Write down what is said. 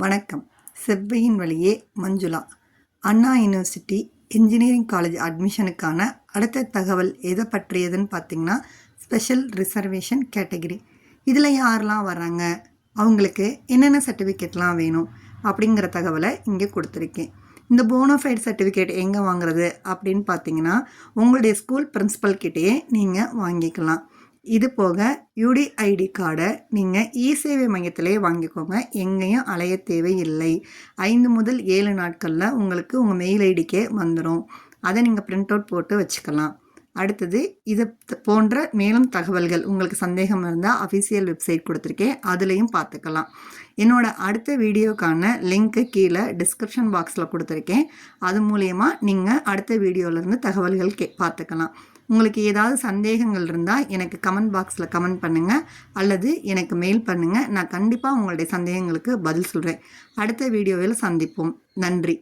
வணக்கம். செவ்வையின் வழியே மஞ்சுளா. அண்ணா university engineering college அட்மிஷனுக்கான அடுத்த தகவல் எதை பற்றியதுன்னு பார்த்தீங்கன்னா, ஸ்பெஷல் ரிசர்வேஷன் கேட்டகிரி. இதில் யாரெல்லாம் வராங்க, அவங்களுக்கு என்னென்ன சர்டிஃபிகேட்லாம் வேணும் அப்படிங்கிற தகவலை இங்கே கொடுத்துருக்கேன். இந்த போனோஃபைட் சர்டிஃபிகேட் எங்கே வாங்குறது அப்படின்னு பார்த்தீங்கன்னா, உங்களுடைய ஸ்கூல் பிரின்சிபல் கிட்டேயே நீங்கள் வாங்கிக்கலாம். இது போக யூடிஐடி கார்டை நீங்கள் இ-சேவை மையத்திலே வாங்கிக்கோங்க. எங்கேயும் அலைய தேவையில்லை. 5 முதல் 7 நாட்களில் உங்களுக்கு உங்கள் மெயில் ஐடிக்கே வந்துடும். அதை நீங்கள் பிரிண்ட் அவுட் போட்டு வச்சுக்கலாம். அடுத்தது இது போன்ற மேலும் தகவல்கள் உங்களுக்கு சந்தேகம் இருந்தால் அஃபிஷியல் வெப்சைட் கொடுத்துருக்கேன், அதுலேயும் பார்த்துக்கலாம். என்னோடய அடுத்த வீடியோக்கான லிங்க்கு கீழே டிஸ்கிரிப்ஷன் பாக்ஸில் கொடுத்துருக்கேன். அது மூலயமா நீங்கள் அடுத்த வீடியோவிலேருந்து தகவல்கள் பார்த்துக்கலாம். உங்களுக்கு ஏதாவது சந்தேகங்கள் இருந்தால் எனக்கு கமெண்ட் பாக்ஸில் கமெண்ட் பண்ணுங்கள், அல்லது எனக்கு மெயில் பண்ணுங்கள். நான் கண்டிப்பாக உங்களுடைய சந்தேகங்களுக்கு பதில் சொல்கிறேன். அடுத்த வீடியோவில் சந்திப்போம். நன்றி.